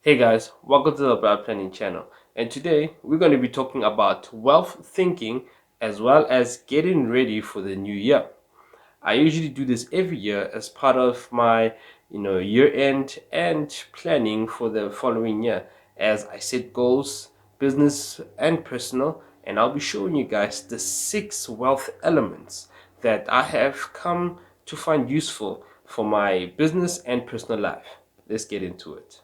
Hey guys, welcome to the Wealth Planning channel. And today we're going to be talking about wealth thinking as well as getting ready for the new year. I usually do this every year as part of my, year end and planning for the following year as I set goals, business and personal, and I'll be showing you guys the 6 wealth elements that I have come to find useful for my business and personal life. Let's get into it.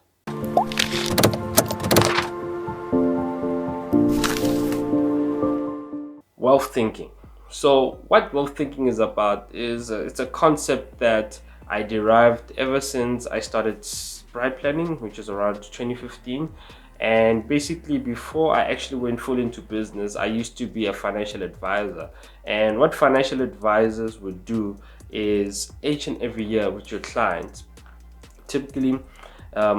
Wealth thinking. So, what wealth thinking is about is it's a concept that I derived ever since I started sprite planning, which is around 2015. And basically, before I actually went full into business, I used to be a financial advisor. And what financial advisors would do is each and every year with your clients, typically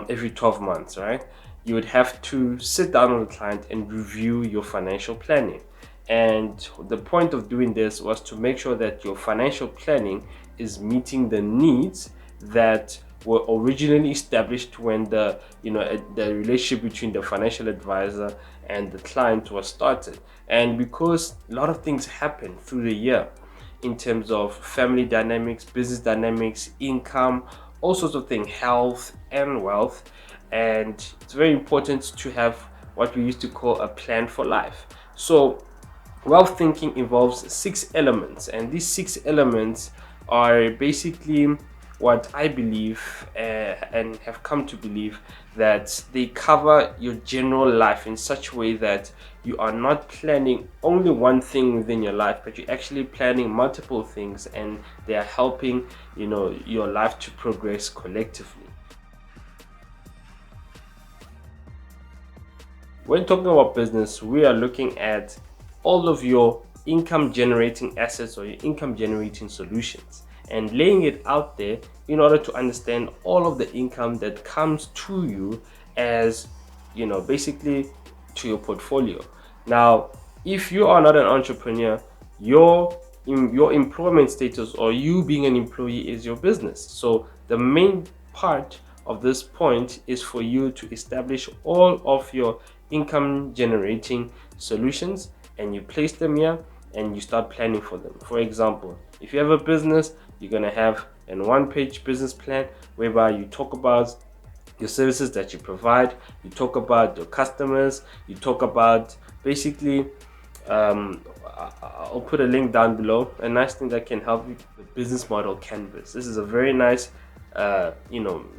every 12 months, right? You would have to sit down with the client and review your financial planning. And the point of doing this was to make sure that your financial planning is meeting the needs that were originally established when the relationship between the financial advisor and the client was started. And because a lot of things happen through the year in terms of family dynamics, business dynamics, income, all sorts of things, health and wealth. And it's very important to have what we used to call a plan for life. So wealth thinking involves 6 elements, and these 6 elements are basically what I believe and have come to believe that they cover your general life in such a way that you are not planning only one thing within your life, but you're actually planning multiple things, and they are helping your life to progress collectively. When talking about business, we are looking at all of your income generating assets or your income generating solutions and laying it out there in order to understand all of the income that comes to you as basically to your portfolio. Now, if you are not an entrepreneur, your employment status or you being an employee is your business. So the main part of this point is for you to establish all of your income generating solutions, and you place them here and you start planning for them. For example, if you have a business, you're going to have a one-page business plan whereby you talk about your services that you provide, you talk about your customers, you talk about basically I'll put a link down below. A nice thing that can help you, the business model canvas. This is a very nice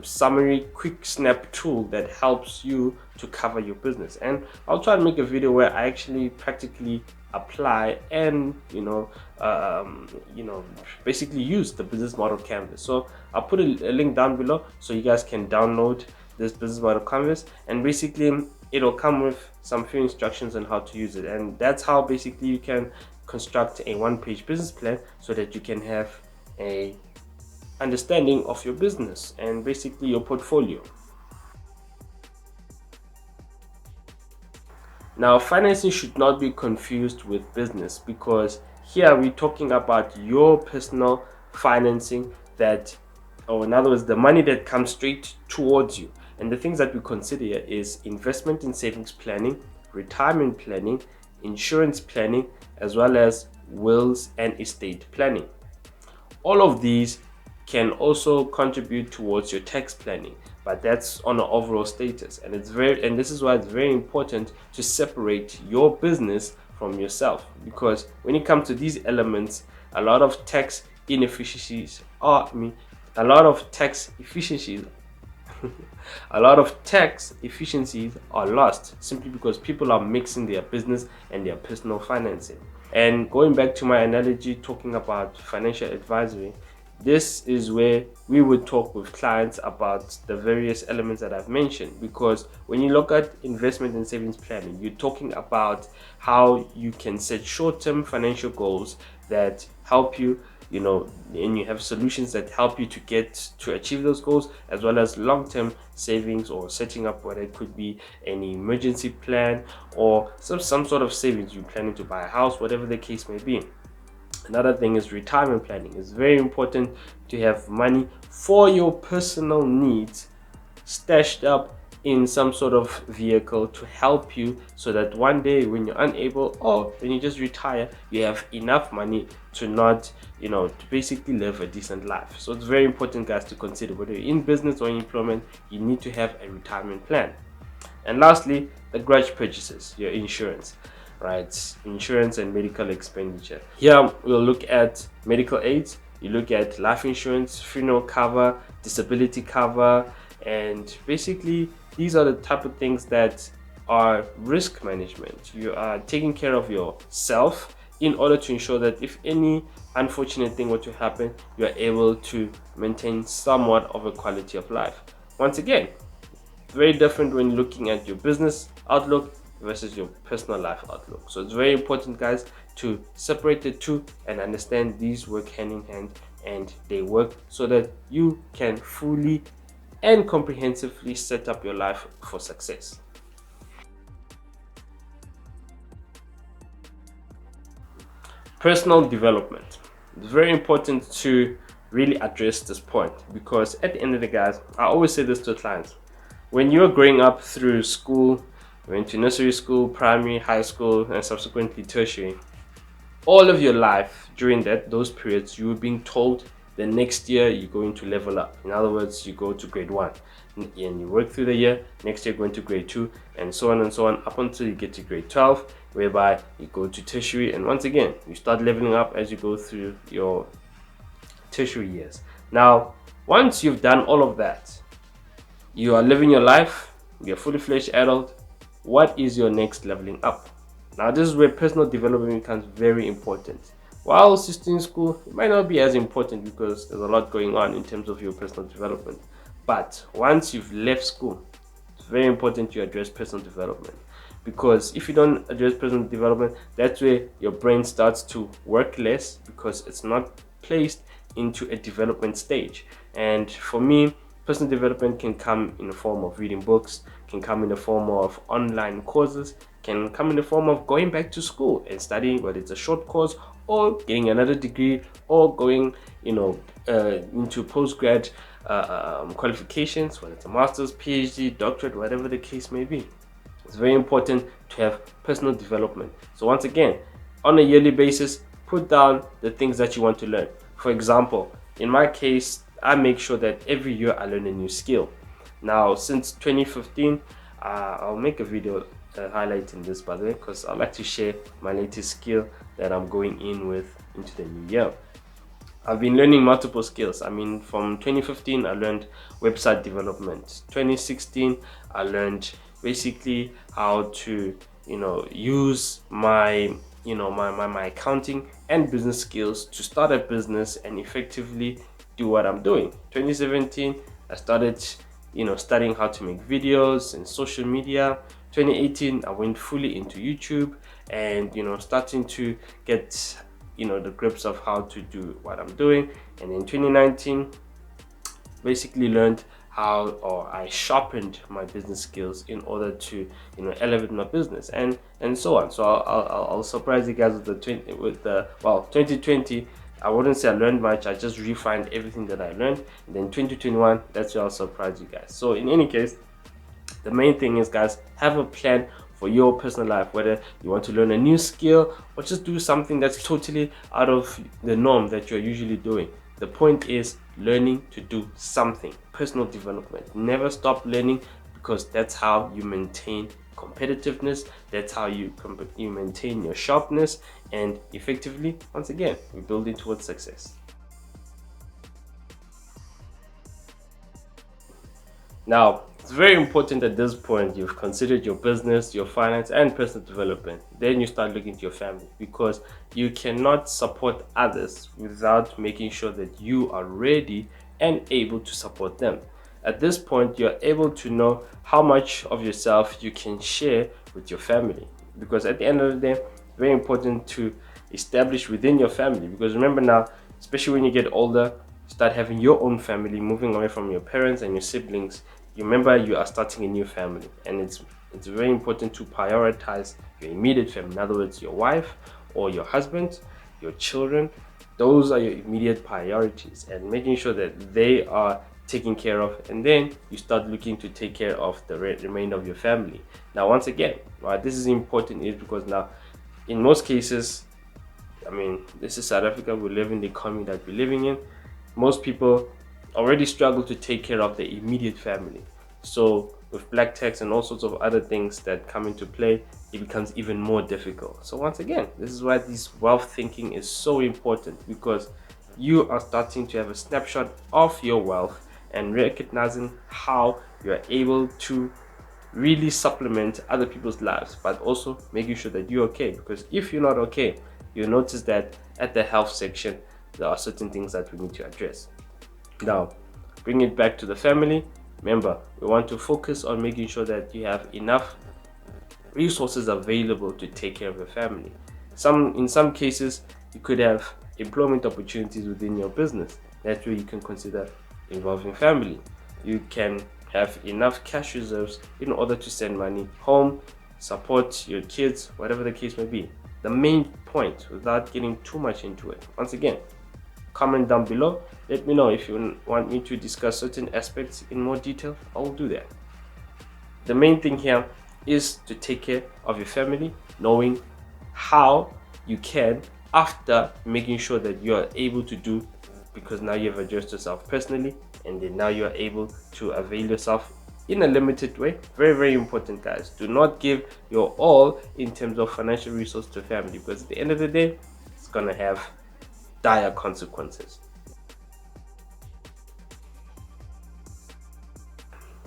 summary quick snap tool that helps you to cover your business. And I'll try to make a video where I actually practically apply and basically use the business model canvas. So I'll put a link down below so you guys can download this business model canvas, and basically it'll come with some few instructions on how to use it. And that's how basically you can construct a one-page business plan so that you can have a understanding of your business and basically your portfolio. Now, financing should not be confused with business, because here we're talking about your personal financing, that, or in other words, the money that comes straight towards you. And the things that we consider here is investment and savings planning, retirement planning, insurance planning, as well as wills and estate planning. All of these can also contribute towards your tax planning, but that's on an overall status. And this is why it's very important to separate your business from yourself, because when it comes to these elements, a lot of tax inefficiencies are a lot of tax efficiencies a lot of tax efficiencies are lost simply because people are mixing their business and their personal financing. And going back to my analogy talking about financial advisory, this is where we would talk with clients about the various elements that I've mentioned. Because when you look at investment and savings planning, you're talking about how you can set short-term financial goals that help you, and you have solutions that help you to achieve those goals, as well as long-term savings, or setting up whether it could be an emergency plan or some sort of savings. You're planning to buy a house, whatever the case may be. Another thing is retirement planning. It's very important to have money for your personal needs stashed up in some sort of vehicle to help you, so that one day when you're unable or when you just retire, you have enough money to not, to basically live a decent life. So it's very important, guys, to consider whether you're in business or in employment, you need to have a retirement plan. And lastly, the grudge purchases, your insurance, right? Insurance and medical expenditure. Here we'll look at medical aids, you look at life insurance, funeral cover, disability cover, and basically these are the type of things that are risk management. You are taking care of yourself in order to ensure that if any unfortunate thing were to happen, you are able to maintain somewhat of a quality of life. Once again, very different when looking at your business outlook versus your personal life outlook. So it's very important, guys, to separate the two and understand these work hand in hand, and they work so that you can fully and comprehensively set up your life for success. Personal development. It's very important to really address this point, because at the end of the day, guys, I always say this to clients. When you're growing up through school, you went to nursery school, primary, high school, and subsequently tertiary, all of your life during those periods, you were being told the next year you're going to level up. In other words, you go to grade 1 and you work through the year, next year going to grade 2, and so on up until you get to grade 12, whereby you go to tertiary, and once again you start leveling up as you go through your tertiary years. Now, once you've done all of that, you are living your life, you're a fully fledged adult. What is your next leveling up? Now, this is where personal development becomes very important. While you're still in school, it might not be as important because there's a lot going on in terms of your personal development. But once you've left school, it's very important you address personal development. Because if you don't address personal development, that's where your brain starts to work less, because it's not placed into a development stage. And for me, personal development can come in the form of reading books, can come in the form of online courses, can come in the form of going back to school and studying, whether it's a short course or getting another degree, or going into postgrad qualifications, whether it's a master's, PhD, doctorate, whatever the case may be. It's very important to have personal development. So once again, on a yearly basis, put down the things that you want to learn. For example, in my case, I make sure that every year I learn a new skill. Now, since 2015, I'll make a video highlighting this, by the way, because I'd like to share my latest skill that I'm going in with into the new year. I've been learning multiple skills. I mean, from 2015, I learned website development. 2016, I learned basically how to, use my my accounting and business skills to start a business and effectively do what I'm doing. 2017, I started, studying how to make videos and social media. 2018, I went fully into YouTube and, starting to get, the grips of how to do what I'm doing. And in 2019, basically learned how, or I sharpened my business skills in order to, elevate my business and so on. So I'll surprise you guys with the 2020. I wouldn't say I learned much. I just refined everything that I learned. And then 2021, that's where I'll surprise you guys. So in any case, the main thing is, guys, have a plan for your personal life, whether you want to learn a new skill or just do something that's totally out of the norm that you're usually doing. The point is learning to do something. Personal development. Never stop learning, because that's how you maintain competitiveness. That's how you maintain your sharpness, and effectively, once again, we're building towards success. Now, it's very important at this point you've considered your business, your finance, and personal development. Then you start looking to your family, because you cannot support others without making sure that you are ready and able to support them. At this point, you're able to know how much of yourself you can share with your family, because at the end of the day, it's very important to establish within your family. Because remember now, especially when you get older, start having your own family, moving away from your parents and your siblings. You remember you are starting a new family, and it's very important to prioritize your immediate family. In other words, your wife or your husband, your children. Those are your immediate priorities, and making sure that they are taken care of, and then you start looking to take care of the remainder of your family. Now, once again, why this is important is because now, in most cases, I mean, this is South Africa. We live in the economy that we're living in. Most people already struggle to take care of their immediate family. So with black tax and all sorts of other things that come into play, it becomes even more difficult. So once again, this is why this wealth thinking is so important, because you are starting to have a snapshot of your wealth and recognizing how you are able to really supplement other people's lives, but also making sure that you're okay. Because if you're not okay, you'll notice that at the health section, there are certain things that we need to address. Now, bring it back to the family. Remember, we want to focus on making sure that you have enough resources available to take care of your family. In some cases, you could have employment opportunities within your business. That's where you can consider involving family. You can have enough cash reserves in order to send money home, support your kids, whatever the case may be. The main point, without getting too much into it, once again, comment down below. Let me know if you want me to discuss certain aspects in more detail. I will do that. The main thing here is to take care of your family, knowing how you can, after making sure that you are able to do, because now you have addressed yourself personally, and then now you are able to avail yourself in a limited way. Very, very important, guys. Do not give your all in terms of financial resource to family, because at the end of the day, it's gonna have dire consequences.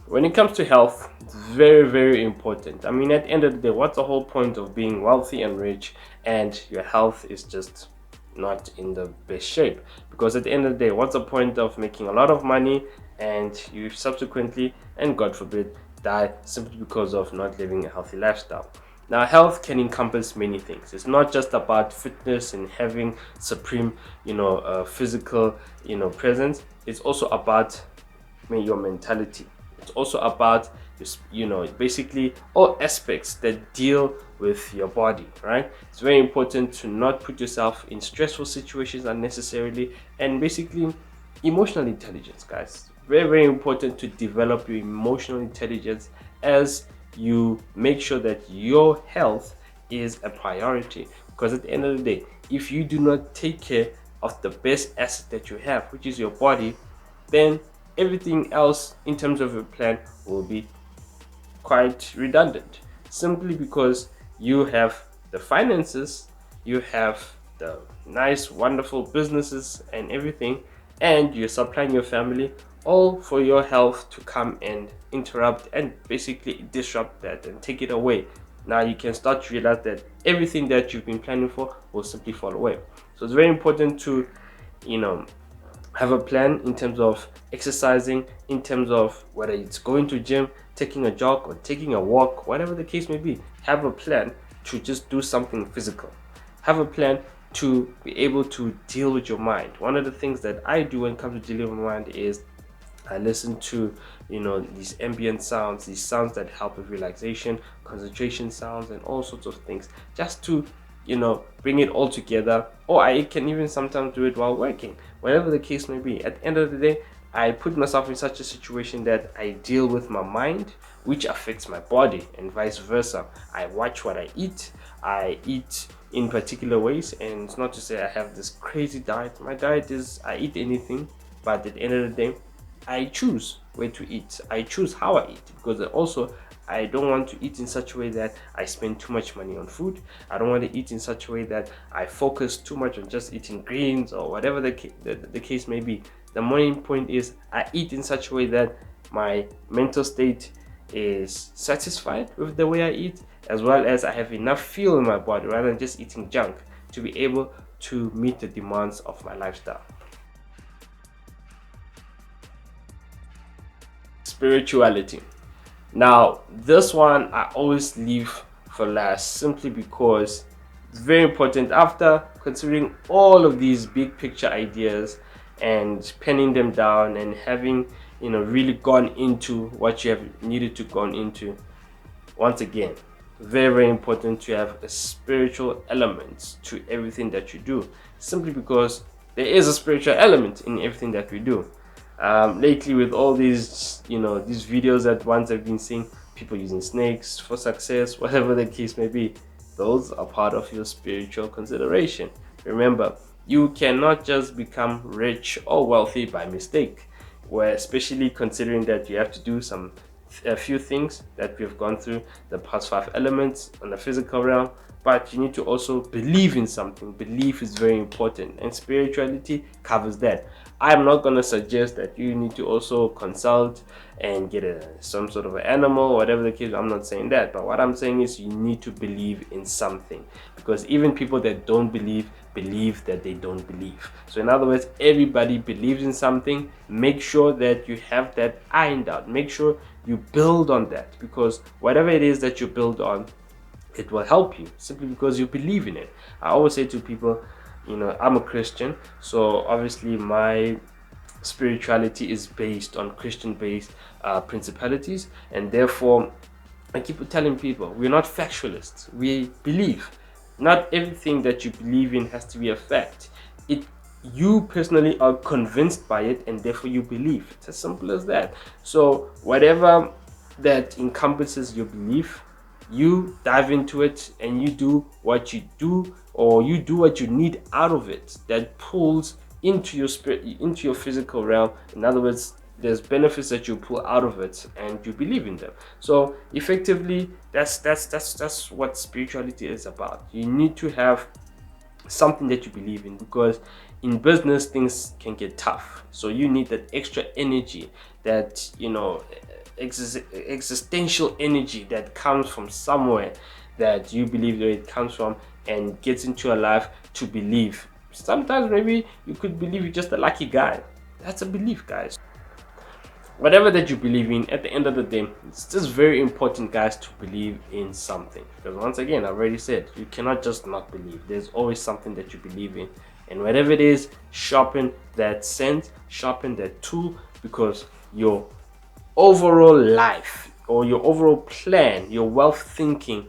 When it comes to health, it's very, very important. I mean, at the end of the day, what's the whole point of being wealthy and rich and your health is just not in the best shape? Because at the end of the day, what's the point of making a lot of money and you subsequently, and God forbid, die simply because of not living a healthy lifestyle? Now, health can encompass many things. It's not just about fitness and having supreme, physical, presence. It's also about your mentality. It's also about, basically all aspects that deal with your body, right? It's very important to not put yourself in stressful situations unnecessarily, and basically emotional intelligence, guys. Very, very important to develop your emotional intelligence as you make sure that your health is a priority. Because at the end of the day, if you do not take care of the best asset that you have, which is your body, then everything else in terms of your plan will be quite redundant, simply because you have the finances, you have the nice, wonderful businesses and everything, and you're supplying your family, all for your health to come and interrupt and basically disrupt that and take it away. Now you can start to realize that everything that you've been planning for will simply fall away. So it's very important to, have a plan in terms of exercising, in terms of whether it's going to gym, taking a jog, or taking a walk, whatever the case may be. Have a plan to just do something physical. Have a plan to be able to deal with your mind. One of the things that I do when it comes to dealing with my mind is I listen to, these ambient sounds, these sounds that help with relaxation, concentration sounds, and all sorts of things, just to, bring it all together. Or I can even sometimes do it while working, whatever the case may be. At the end of the day, I put myself in such a situation that I deal with my mind, which affects my body, and vice versa. I watch what I eat. I eat in particular ways, and it's not to say I have this crazy diet. My diet is I eat anything, but at the end of the day, I choose where to eat. I choose how I eat, because also I don't want to eat in such a way that I spend too much money on food. I don't want to eat in such a way that I focus too much on just eating greens or whatever the case may be. The main point is I eat in such a way that my mental state is satisfied with the way I eat, as well as I have enough fuel in my body rather than just eating junk to be able to meet the demands of my lifestyle. Spirituality. Now, this one I always leave for last, simply because it's very important. After considering all of these big picture ideas and penning them down and having really gone into what you have needed to gone into, once again, very, very important to have a spiritual element to everything that you do, simply because there is a spiritual element in everything that we do. Lately, with all these, these videos that once I've been seeing, people using snakes for success, whatever the case may be, those are part of your spiritual consideration. Remember, you cannot just become rich or wealthy by mistake, where especially considering that you have to do a few things that we've gone through, the past 5 elements on the physical realm, but you need to also believe in something. Belief is very important, and spirituality covers that. I'm not going to suggest that you need to also consult and get some sort of an animal, whatever the case. I'm not saying that, but what I'm saying is you need to believe in something, because even people that don't believe that they don't believe. So in other words, everybody believes in something. Make sure that you have that ironed out. Make sure you build on that, because whatever it is that you build on, it will help you simply because you believe in it. I always say to people, I'm a Christian, so obviously my spirituality is based on Christian based principalities, and therefore I keep telling people we're not factualists, we believe. Not everything that you believe in has to be a fact. You personally are convinced by it, and therefore you believe. It's as simple as that. So whatever that encompasses your belief, you dive into it and you do what you do, or you do what you need out of it that pulls into your spirit, into your physical realm. In other words, there's benefits that you pull out of it and you believe in them. So effectively, that's what spirituality is about. You need to have something that you believe in, because in business things can get tough, so you need that extra energy, that existential energy that comes from somewhere, that you believe that it comes from and gets into your life to believe. Sometimes maybe you could believe you're just a lucky guy. That's a belief, guys. Whatever that you believe in, at the end of the day, it's just very important, guys, to believe in something. Because once again, I've already said, you cannot just not believe. There's always something that you believe in. And whatever it is, sharpen that sense, sharpen that tool, because your overall life, or your overall plan, your wealth thinking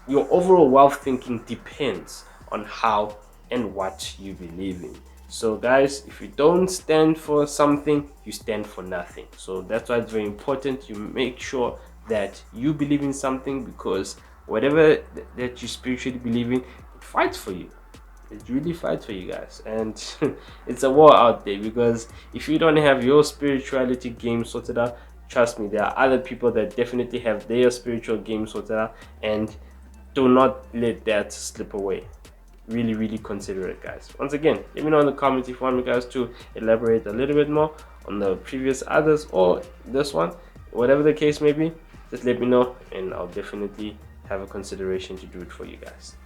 your overall wealth thinking depends on how and what you believe in. So guys, if you don't stand for something, you stand for nothing. So that's why it's very important you make sure that you believe in something, because whatever that you spiritually believe in, it fights for you. It really fights for you, guys. And it's a war out there, because if you don't have your spirituality game sorted out, trust me, there are other people that definitely have their spiritual game sorted out, and do not let that slip away. Really consider it, guys. Once again, let me know in the comments if you want me guys to elaborate a little bit more on the previous others or this one. Whatever the case may be, just let me know and I'll definitely have a consideration to do it for you guys.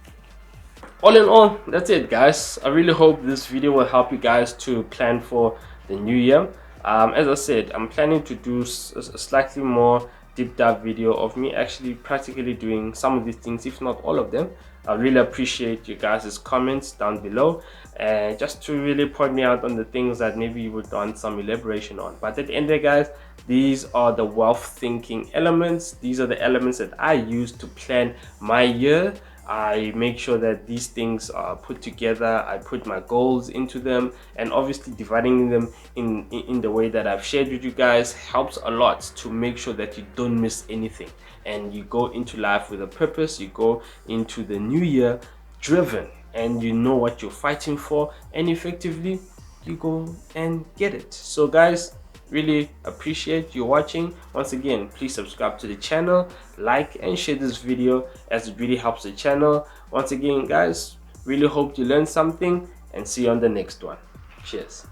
All in all, that's it, guys. I really hope this video will help you guys to plan for the new year. As I said, I'm planning to do a slightly more deep dive video of me actually practically doing some of these things, if not all of them. I really appreciate you guys' comments down below, and just to really point me out on the things that maybe you would want some elaboration on. But at the end of it, guys, these are the wealth thinking elements. These are the elements that I use to plan my year. I make sure that these things are put together. I put my goals into them, and obviously dividing them in the way that I've shared with you guys helps a lot to make sure that you don't miss anything, and you go into life with a purpose. You go into the new year driven, and you know what you're fighting for, and effectively you go and get it. So guys, really appreciate you watching. Once again, please subscribe to the channel, like and share this video, as it really helps the channel. Once again, guys, really hope you learned something, and see you on the next one. Cheers.